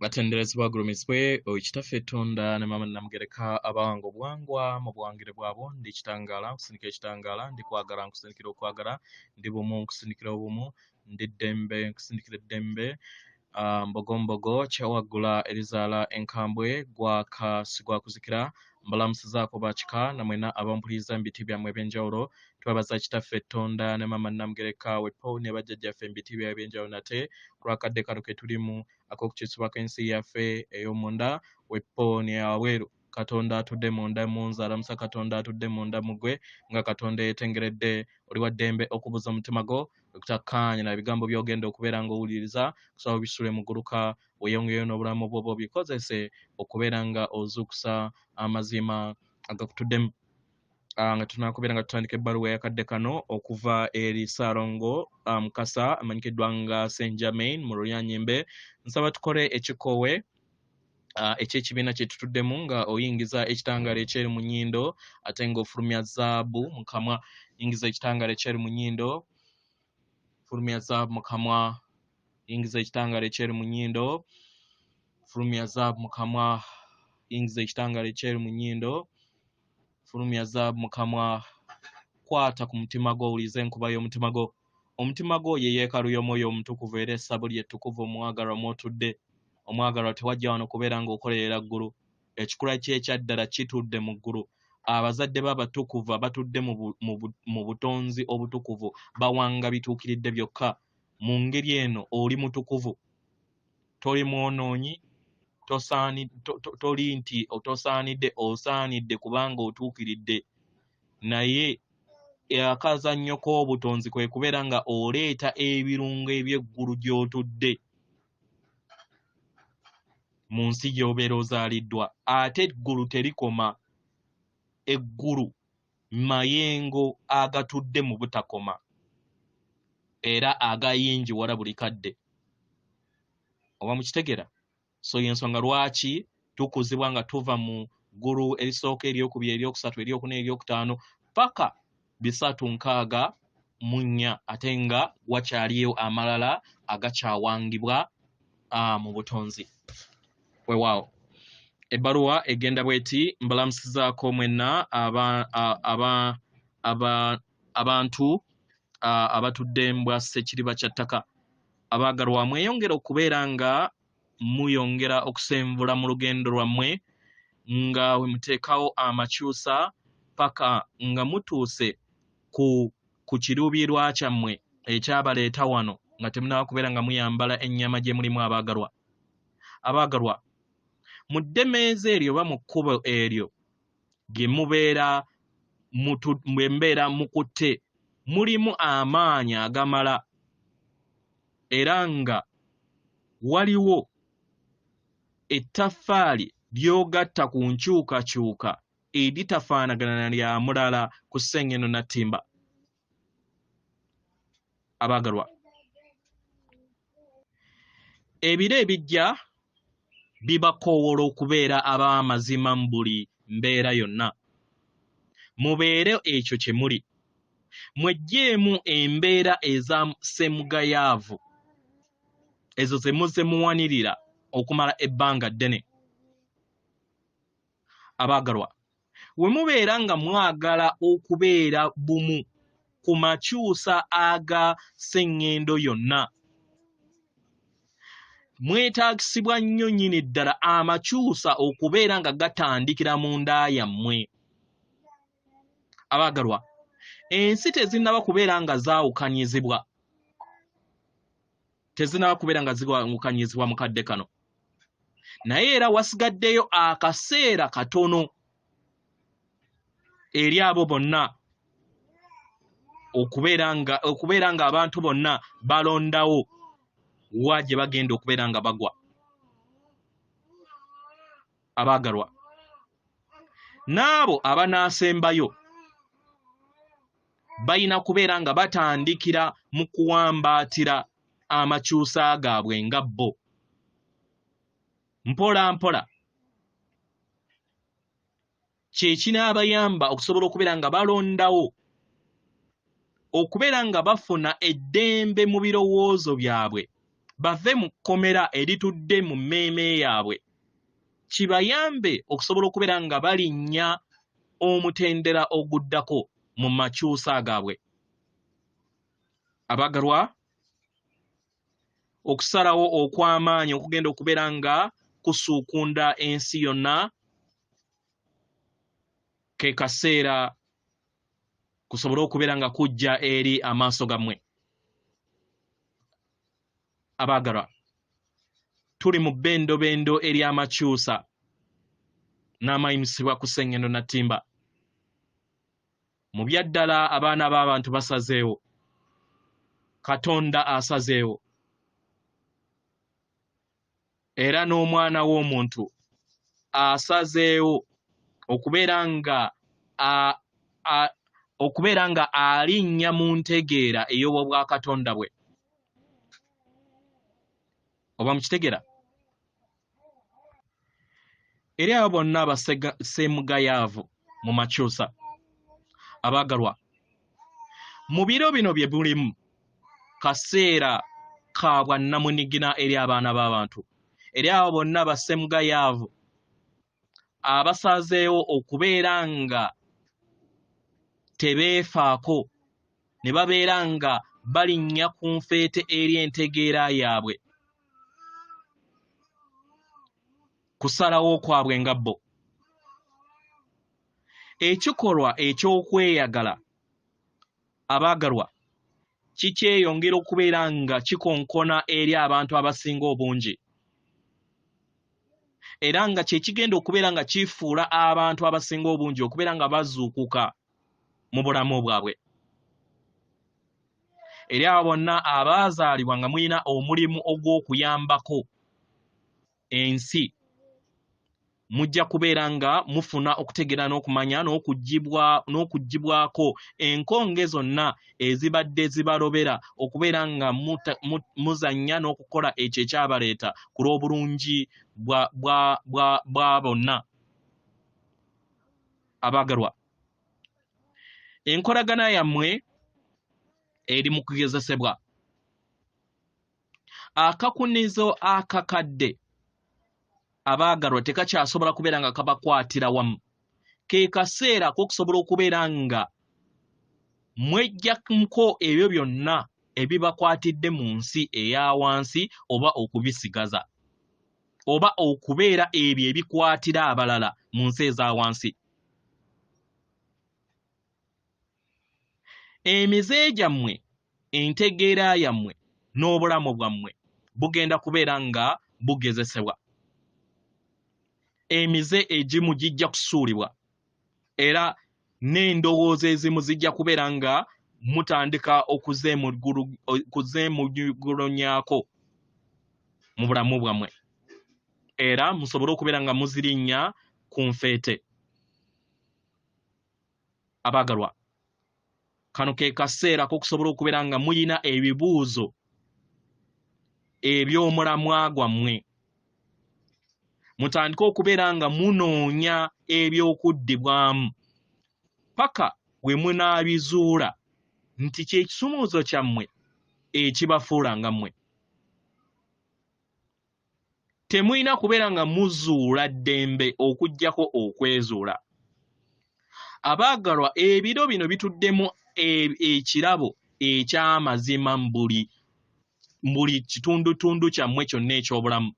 batenderezebwa bagulumisibwe ekitaffe Tonda ne mama namugereka abango bwangwa mu bwangire bwabo ndi kitangala nkusinikira ekitangala ndi kwagala nkusinikira okwagala ndi bumu nkusinikira obumu ndi ddembe nkusinikira eddembe mbogombogo kyawagula erizaala enkambwe gwakasigwa kuzikira mbalamusizaako bakika namwena abampuliriza mu biti byammwe ebyenjawulo tubabaza kitaffe Tonda ne mama namugereka wepo ne bajjajjaffe mu biti byabwe ebyenjawulo nate kulwakadde kano ke tulimu ak'okukyusibwako ensi yaffe ey'omunda wepo ne aweeru Katonda atudde munda munze alamusa Katonda atudde munda mugwe nga Katonda yeetengeredde oli wa ddembe okubuza omutima gwo okutakkaanya na bigambo by'ogenda okubeera ng'owuliriza kusaba bisule mu gguluka weeyongeyo n'obulamu bwo bikozese okubeera nga ozuukusa amazima agakutuddemu nga tunakubeera nga tutandika ebbaluwa yakadde kano okuva eri Ssalongo Mukasa amanyikiddwa nga St. Germain mu Lunyanyimbe nsaba tukole ekikoowe ekyekibiina kye tutuddemu nga oyingiza ekitangaala ekyeru mu nnyindo ate ng'ofulumya zaabu mu kamwa yingiza ekitangaala ekyeru mu nnyindo fulumya zaabu mu kamwa yingiza ekitangaala ekyeru mu nnyindo fulumya zaabu mu kamwa yingiza ekitangaala ekyeru mu nnyindo fulumya zaabu mu kamwa kwata ku mutima gwo owulize enkuba y'omutima gwo omutima gwo ye yeekaalu y'omwoyo omutukuvu era essabo ly'ettukuvu omwagalwa mw'otudde omwagalwa tewajja wano kubeera ng'okolerera ggulu ekikula ky'ekyaddala kitudde mu ggulu abazadde b'abatukuvu abatudde mu butonzi obutukuvu bawanga bituukiridde byokka mu ngeri eno oli mutukuvu toli mwonoonyi toli nti osaanidde kubanga otuukiridde naye akazannyo k'obutonzi kwe kubeera nga oleeta ebirungo eby'eggulu gy'otudde mu nsi gy'obeera ozaaliddwa ate eggulu terikoma eggulu mayengo agatudde mu butakoma era agayingiwala buli kadde oba mukitegera so y'ensonga lwaki tukuzibwa nga tuva mu ggulu erisooka eryokubiri eryokusatu eryokuna eryokutaano paka 364 ate nga wakyaliyo amalala agakyawangibwa mu butonzi weewaawo ebbaluwa egenda bweti mbalamusizaako mwenna abantu abatudde mbwa Ssekiriba kya ttaka abaagalwa mweyongera okubeera nga muyongera okusenvula mu lugendo lwammwe nga we muteekawo amakyusa paka nga mutuuse ku kiruubirirwa kyammwe ekyabaleeta wano nga temunaba kubeera nga muyambala ennyama gye mulimu abaagalwa mu ddemeeza eryo oba mu kkubo eryo gye mubeera mukutte mulimu amaanyi agamala era nga waliwo ettaffaali ly'ogatta ku nkyukakyuka eritafaanagana lya mulala ku Ssengeno Nattimba abaagalwa ebiro ebijja bibakoowola okubeera ab'amazima mu buli mbeera yonna mubeere ekyo kye muli mweggyemu embeera eza ssemugayaavu ezo ze muzze muwanirira okumala ebbanga ddene abaagalwa we mubeera nga mwagala okubeera bumu ku makyusa aga sseŋŋendo yonna mwetaagisibwa nnyo nnyini ddala amakyusa okubeera nga gatandikira mu nda yammwe abaagalwa ensi tezinnaba kubeera nga zaawukanyizibwa mu kadde kano naye era wasigaddeyo akaseera katono eri abo bonna okubeera nga abantu bonna balondawo wa gye bagenda okubeera nga bagwa abaagalwa n'abo abanaasembayo balina kubeera nga batandikira mu kuwambaatira amakyusa gaabwe nga bo mpola mpola kye kinaabayamba okusobola okubeera nga balondawo okubeera nga bafuna eddembe mu birowoozo byabwe bave mu kkomera eritudde mu mmeeme yaabwe kibayambe okusobola okubeera nga balinnya omutendera oguddako mu makyusa gaabwe. Abagalwa, okusalawo okw'amaanyi okugenda okubeera nga kusuukunda ensi yonna ke kaseera kusobole okubeera nga kujja eri amaaso gammwe. Abagalwa, tuli mu bbendobendo ery'amakyusa n'amayimusibwa ku sseŋŋendo na ttimba. Mu byaddala abaana b'abantu basazeewo, Katonda asazeewo, era n'omwana w'omuntu asazeewo okubeera nga alinnya mu ntegeera ey'obwa Katonda bwe. Oba mukitegeera? Eri abo bonna abasemugayaavu mu makyusa, abaagalwa, mu biro bino bye bulimu kaseera ka bwannamunigina eri abaana b'abantu. Eri abo bonna abasemugayaavu abasazeewo okubeera nga tebeefaako ne babeera nga balinnya ku nfeete eri entegeera yaabwe, kusalawo kwabwe nga bo. Ekikolwa eky'okweyagala, abaagalwa, kikyeyongera okubeera nga kikonkona eri abantu abasinga obungi, era nga kye kigenda okubeera nga kifuula abantu abasinga obungi okubeera nga bazuukuka mu bulamu bwabwe. Eri abo bonna abaazaalibwa nga mulina omulimu ogw'okuyambako ensi, mujja kubeera nga mufuna okutegeera n'okumanya n'okuggyibwako enkonge zonna ezibadde zibalobera okubeera nga muzannya n'okukola ekyo ekyabaleeta ku lw'obulungi bwa bonna. Abaagalwa, enkolagana yammwe eri mu kugezesebwa. Akakunizo akakadde, abaagalwa, tekakyasobola kubeera nga kabakwatira wamu. Ke kaseera k'okusobola okubeera nga mwejjamuko ebyo byonna ebibakwatidde mu nsi eya wansi, oba okubisigaza, oba okubeera ebyo ebikwatira abalala mu nsi eza wansi. Emize gyammwe, entegeera yammwe n'obulamu bwammwe bugenda kubeera nga bugezesebwa. Emize egimu gijja kusuulibwa, era n'endowooza ezimu zijja kubeera nga mutandika okuzeemugulonyaako mu bulamu bwammwe, era musobole okubeera nga muzirinnya ku nfeete. Abaagalwa, kano ke kaseera k'okusobola okubeera nga muyina ebibuuzo eby'omulamwa gwammwe, mutandike okubeera nga munoonya eby'okuddibwamu paka we munaabizuula nti kye kisumuluzo kyammwe ekibafuula nga mmwe. Temulina kubeera nga muzuula ddembe okuggyako okwezuula. Abaagalwa, ebiro bino bituddemu ekirabo eky'amazima mu buli kitundutundu kyammwe kyonna eky'obulamu.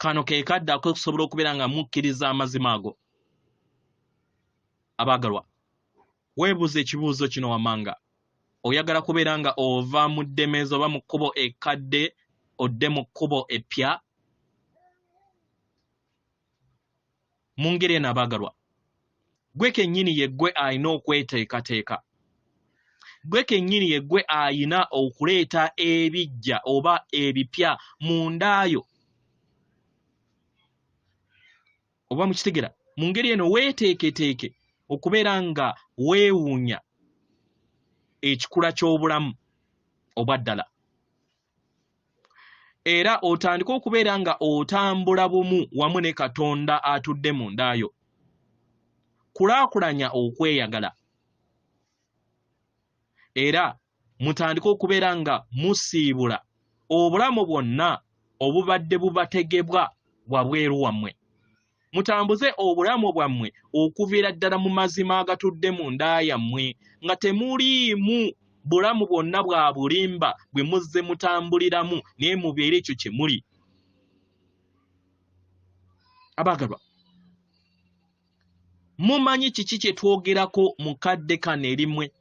Kano ke kadde akokusobola okubeera nga mukkiriza amazima ago. Abaagalwa, weebuuza ekibuuzo kino wammanga. Oyagala kubeera nga ova mu ddemeezi oba mu kkubo ekkadde odde mu kkubo eppya? Mu ngeri eno abaagalwa, gwe kennyini ye ggwe alina okweteekateeka. Gwe kennyini ye ggwe alina okuleeta ebiggya oba ebipya mu ndaayo. Oba mukitegeera? Mu ngeri eno weeteeketeeke okubeera nga weewuunya ekikula ky'obulamu obwa ddala, era otandike okubeera nga otambula bumu wamu ne Katonda atudde mu ndaayo. Kulaakulanya okweyagala, era mutandike okubeera nga musiibula obulamu bwonna obubadde bubategebwa wabweru wammwe. Mutambuze obulamu bwammwe okuviira ddala mu mazima agatudde mu nda yammwe nga temuliimu bulamu bwonna bwa bulimba bwe muzze mutambuliramu naye mubeere ekyo kye muli. Abaagalwa, mumanyi kiki kye twogerako mu kadde kano erimwe?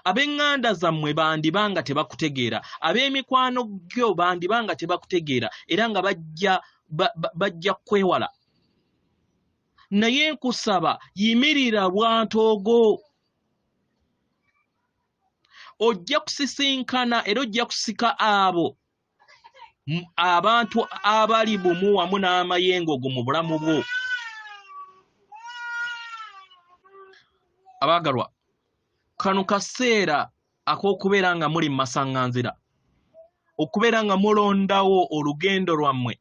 Ab'eŋŋanda zammwe bandibanga tebakutegeera, ab'emikwano gyo bandibanga tebakutegeera era nga bajja kwewala. Naye nkusaba yimirira bwantoogo. Ojja kusisinkana era ojja kusika abo abantu abali bumu wamu n'amayengo go mu bulamu bwo. Abaagalwa, kano kaseera ak'okubeera nga muli mu masaŋŋanzira, okubeera nga mulondawo olugendo lwammwe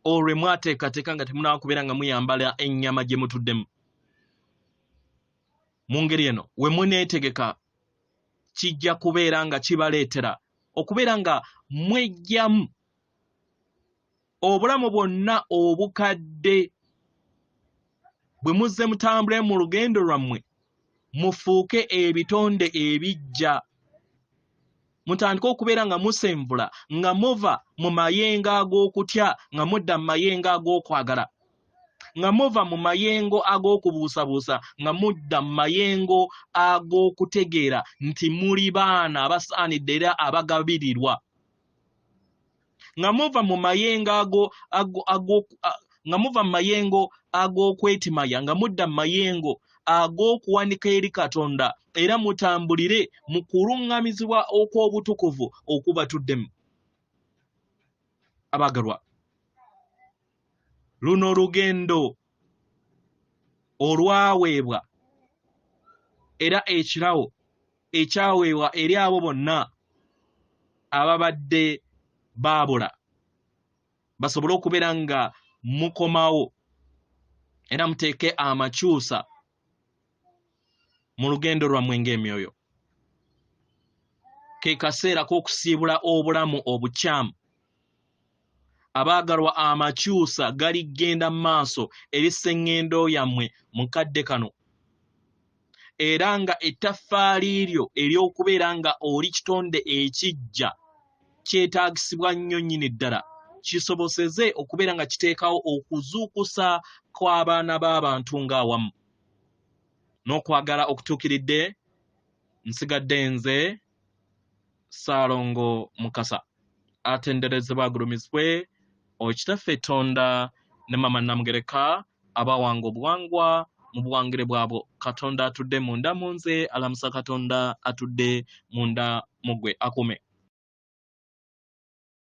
olwe mwateekateeka nga temunaba kubeera nga muyambala ennyama gye mutuddemu. Mu ngeri eno we muneetegeka kijja kubeera nga kibaleetera okubeera nga mwejjamu obulamu bwonna obukadde bwe muzze mutambule mu lugendo lwammwe mufuuke ebitonde ebijja. Mutandike okubeera nga musenvula nga muva mu mayengo ag'okutya nga mudda mu mayengo ag'okwagala, nga muva mu mayengo ag'okubuusabuusa nga mudda mu mayengo ag'okutegeera nti muli baana abasaanidde era abagabirirwa, nga muva mu mayengo ag'okwetimaya nga mudda mu mayengo ag'okuwanika eri Katonda era mutambulire mu kuluŋŋamizibwa okw'obutukuvu okubatuddemu. Abaagalwa, luno olugendo olwaweebwa era ekirawo ekyaweebwa eri abo bonna ababadde baabula basobole okubeera nga mukomawo era muteeke amakyusa mu lugendo lwammwe ng'emyoyo. Ke kaseera k'okusiibula obulamu obukyamu. Abaagalwa, amakyusa galigenda mu maaso eri sseŋŋendo yammwe mu kadde kano, era nga ettaffaali lyo ery'okubeera nga oli kitonde ekijja kyetaagisibwa nnyo nnyini ddala kisoboseze okubeera nga kiteekawo okuzuukusa kw'abaana b'abantu ng'awamu. N'okwagala okutuukiridde, nsigadde nze Ssalongo Mukasa, atenderezebwa agulumizibwe Okitaffe Tonda ne Mama Namugereka abawanga obuwangwa mu buwangire bwabwo. Katonda atudde munda mu nze, alamusa Katonda atudde munda mu ggwe. Akume.